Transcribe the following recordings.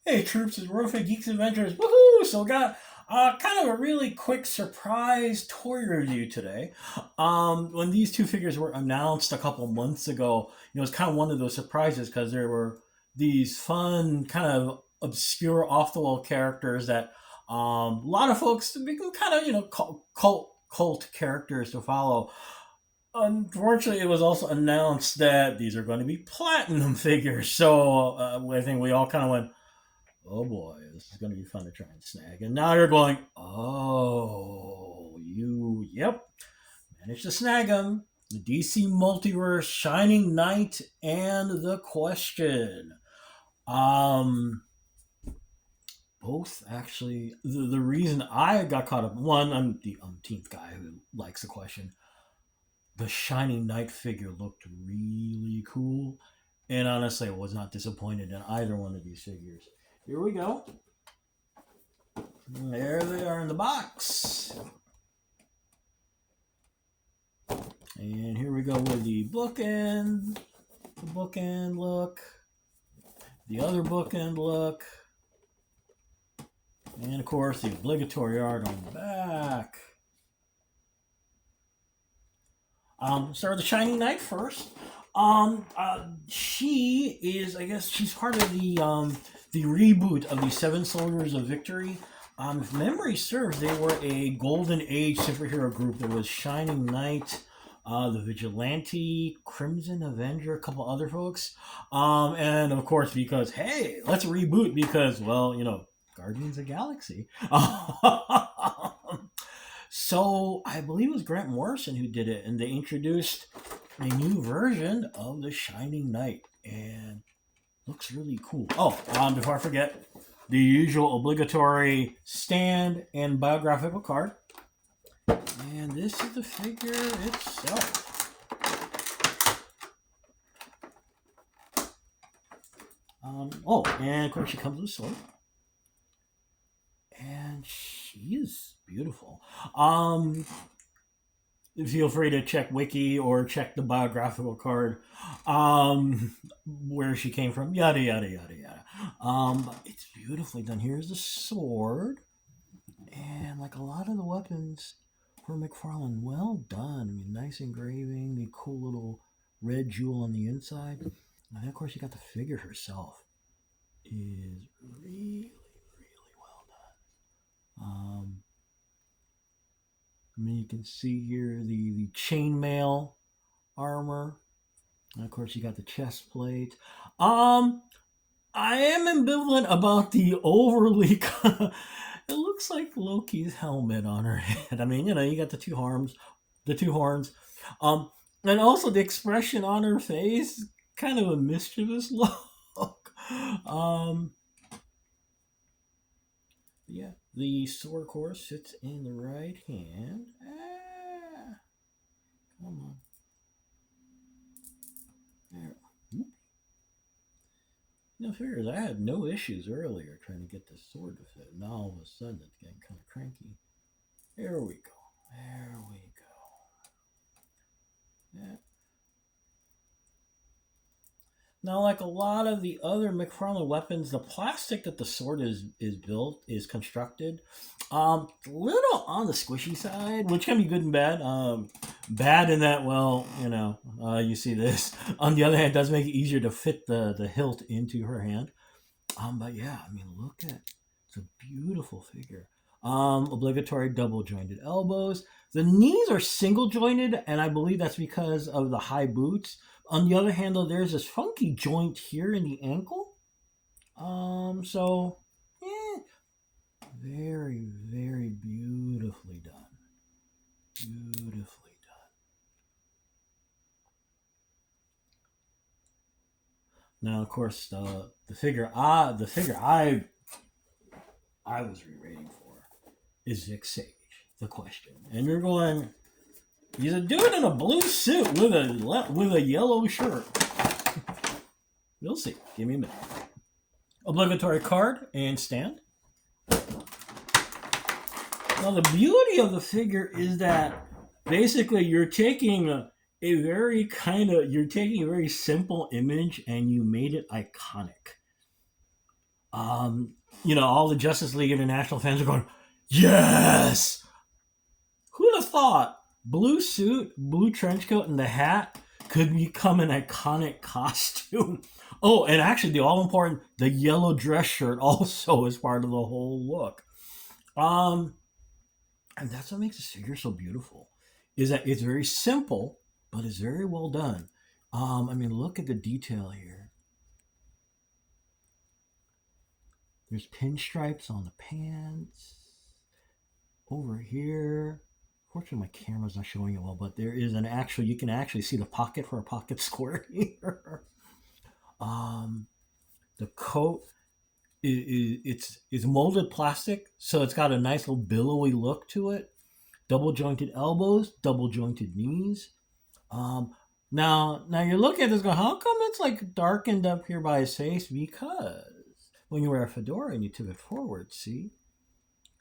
Hey troops, it's Rofe Geeks Adventures. Woohoo! So we got kind of a really quick surprise toy review today. When these two figures were announced a couple months ago, it was kind of one of those surprises because there were these fun, kind of obscure, off the wall characters that a lot of folks become kind of cult characters to follow. Unfortunately, it was also announced that these are going to be platinum figures. So I think we all kind of went, oh boy, this is going to be fun to try and snag. And now you're going, oh, yep, managed to snag them. The DC Multiverse, Shining Knight, and The Question. Um, Both actually. The reason I got caught up, one, I'm the umpteenth guy who likes The Question. The Shining Knight figure looked really cool, and honestly, I was not disappointed in either one of these figures. Here we go. There they are in the box. And here we go with the bookend look, the other bookend look, and of course the obligatory art on the back. Start with the Shining Knight first. She is, I guess, she's part of the reboot of the Seven Soldiers of Victory. If memory serves, they were a Golden Age superhero group. There was Shining Knight, the Vigilante, Crimson Avenger, a couple other folks. And of course, because, hey, let's reboot because, well, Guardians of the Galaxy. So I believe it was Grant Morrison who did it, and they introduced a new version of the Shining Knight, and looks really cool. Oh, before I forget, the usual obligatory stand and biographical card. And this is the figure itself. And of course she comes with a sword. And she is beautiful. Feel free to check wiki or check the biographical card, where she came from, yada yada yada yada. But it's beautifully done. Here's the sword, and like a lot of the weapons for McFarlane, well done. I mean, nice engraving, the cool little red jewel on the inside, and then of course you got the figure herself. Is really I mean, you can see here the chainmail armor. And of course, you got the chest plate. I am ambivalent about the overly. It looks like Loki's helmet on her head. I mean, you got the two horns, and also the expression on her face, kind of a mischievous look. Yeah, the sword, of course, sits in the right hand. Come on. There. Figures I had no issues earlier trying to get the sword to fit. Now all of a sudden it's getting kind of cranky. There we go. Yeah. Now, like a lot of the other McFarlane weapons, the plastic that the sword is constructed, a little on the squishy side, which can be good and bad. Bad in that, well, you see this. On the other hand, it does make it easier to fit the hilt into her hand. But yeah, I mean, look at it's a beautiful figure. Obligatory double jointed elbows. The knees are single jointed, and I believe that's because of the high boots. On the other hand, though, there's this funky joint here in the ankle. So, very, very beautifully done. Beautifully done. Now, of course, the figure I was re-rating for is Vic Sage, The Question, and you're going. He's a dude in a blue suit with a yellow shirt. We'll see. Give me a minute. Obligatory card and stand. Now the beauty of the figure is that basically you're taking a very simple image and you made it iconic. Um, all the Justice League International fans are going, yes! Who'd have thought blue suit, blue trench coat, and the hat could become an iconic costume? Oh, and actually, the all important, the yellow dress shirt also is part of the whole look. Um, and that's what makes this figure so beautiful, is that it's very simple, but it's very well done. I mean, look at the detail here. There's pinstripes on the pants. Over here, fortunately my camera's not showing it well, but there is an actual, you can actually see the pocket for a pocket square here. um, the coat it's molded plastic, so it's got a nice little billowy look to it. Double jointed elbows, double jointed knees. Um, now you're looking at this going, how come it's like darkened up here by his face? Because when you wear a fedora and you tip it forward, see,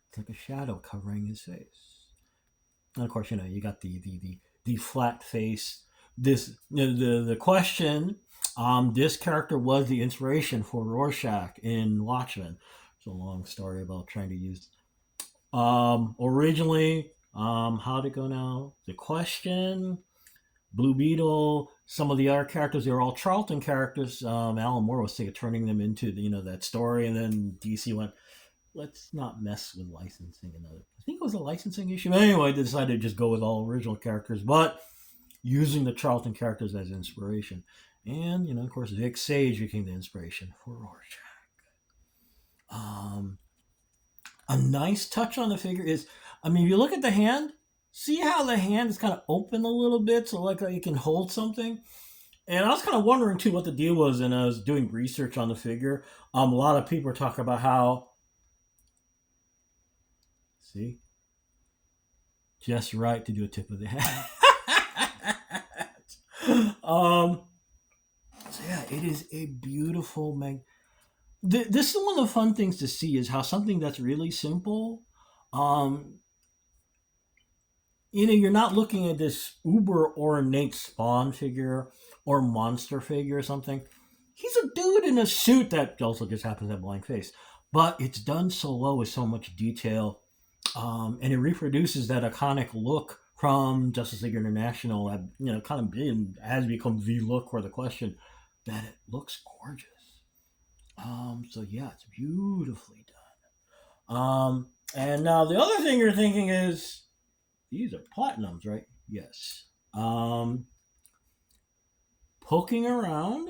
it's like a shadow covering his face. And of course, you got the flat face. This the question. This character was the inspiration for Rorschach in Watchmen. It's a long story about trying to use. Originally, how'd it go now? The question, Blue Beetle, some of the other characters, they were all Charlton characters. Alan Moore was thinking of turning them into that story, and then DC went, let's not mess with licensing. Another, I think it was a licensing issue. But anyway, they decided to just go with all original characters, but using the Charlton characters as inspiration. And of course, Vic Sage became the inspiration for Rorschach. Um, a nice touch on the figure is, I mean, if you look at the hand, see how the hand is kind of open a little bit, so like you can hold something. And I was kind of wondering too what the deal was, and I was doing research on the figure. A lot of people are talking about how, see, just right to do a tip of the hat. um, so yeah, it is a beautiful this is one of the fun things to see is how something that's really simple, um, you're not looking at this uber ornate Spawn figure or monster figure or something. He's a dude in a suit that also just happens to have a blank face, but it's done so well with so much detail, and it reproduces that iconic look from Justice League International. That kind of has become the look for the question. That it looks gorgeous. So yeah, it's beautifully done. And now the other thing you're thinking is these are platinums, right? Yes. Poking around,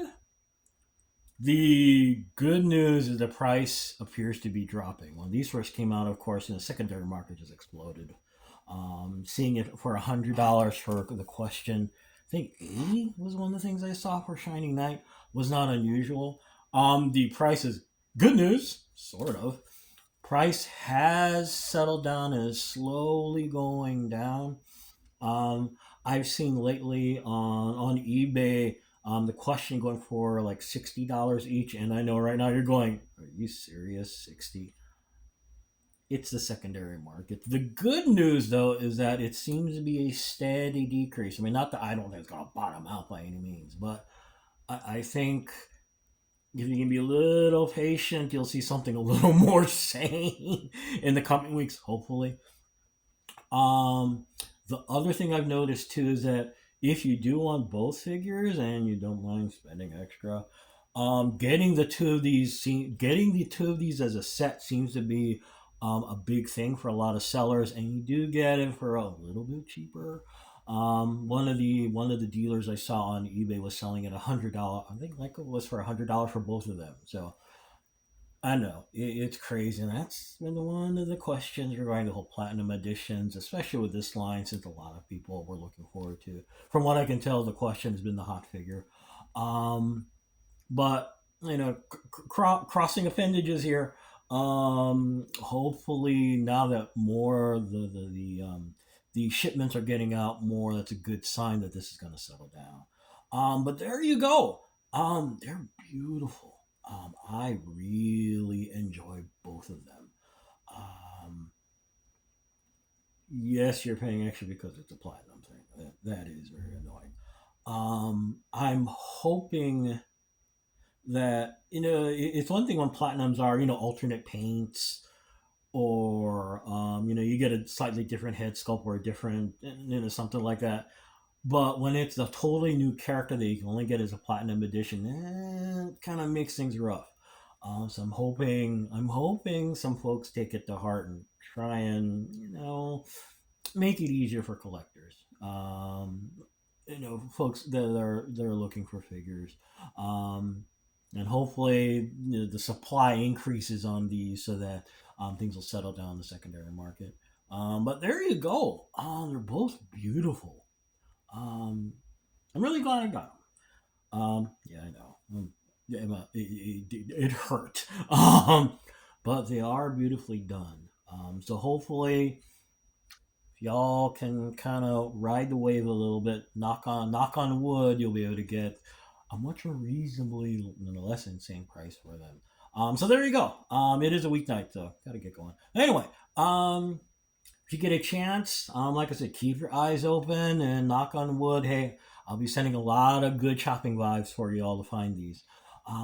the good news is the price appears to be dropping. When these first came out, of course, in the secondary market just exploded. Seeing it for $100 for the question, I think 80 was one of the things I saw for Shining Knight, was not unusual. The price is good news, sort of. Price has settled down and is slowly going down. Um, I've seen lately on eBay, the question going for like $60 each, and I know right now you're going, are you serious? 60? It's the secondary market. The good news though is that it seems to be a steady decrease. I mean, not that I don't think it's gonna bottom out by any means, but I think if you can be a little patient, you'll see something a little more sane in the coming weeks, hopefully. Um, the other thing I've noticed too is that if you do want both figures and you don't mind spending extra, getting the two of these as a set seems to be a big thing for a lot of sellers, and you do get it for a little bit cheaper. One of the dealers I saw on eBay was selling it $100. I think like it was for $100 for both of them. So I know it's crazy, and that's been one of the questions regarding the whole platinum editions, especially with this line, since a lot of people were looking forward to. From what I can tell, the question has been the hot figure. Um, but crossing appendages here. Hopefully, now that more the shipments are getting out more, that's a good sign that this is going to settle down. But there you go. They're beautiful. I really enjoy both of them. Um, yes, you're paying extra because it's a platinum thing. That is very annoying. I'm hoping that it's one thing when platinums are alternate paints, or you get a slightly different head sculpt or a different something like that. But when it's a totally new character that you can only get as a platinum edition, it kind of makes things rough. So I'm hoping some folks take it to heart and try and make it easier for collectors. Folks that are looking for figures, um, and hopefully the supply increases on these so that things will settle down in the secondary market. But there you go. They're both beautiful. Um, I'm really glad I got them. Yeah, I know. Yeah, it hurt. But they are beautifully done. So hopefully y'all can kind of ride the wave a little bit. Knock on wood. You'll be able to get a much more reasonably less insane price for them. So there you go. It is a weeknight, so gotta get going. Anyway, if you get a chance, like I said, keep your eyes open and knock on wood. Hey, I'll be sending a lot of good shopping vibes for you all to find these.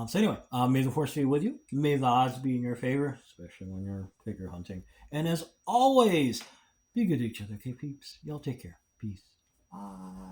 So anyway, may the force be with you. May the odds be in your favor, especially when you're figure hunting. And as always, be good to each other, okay, peeps? Y'all take care. Peace. Bye.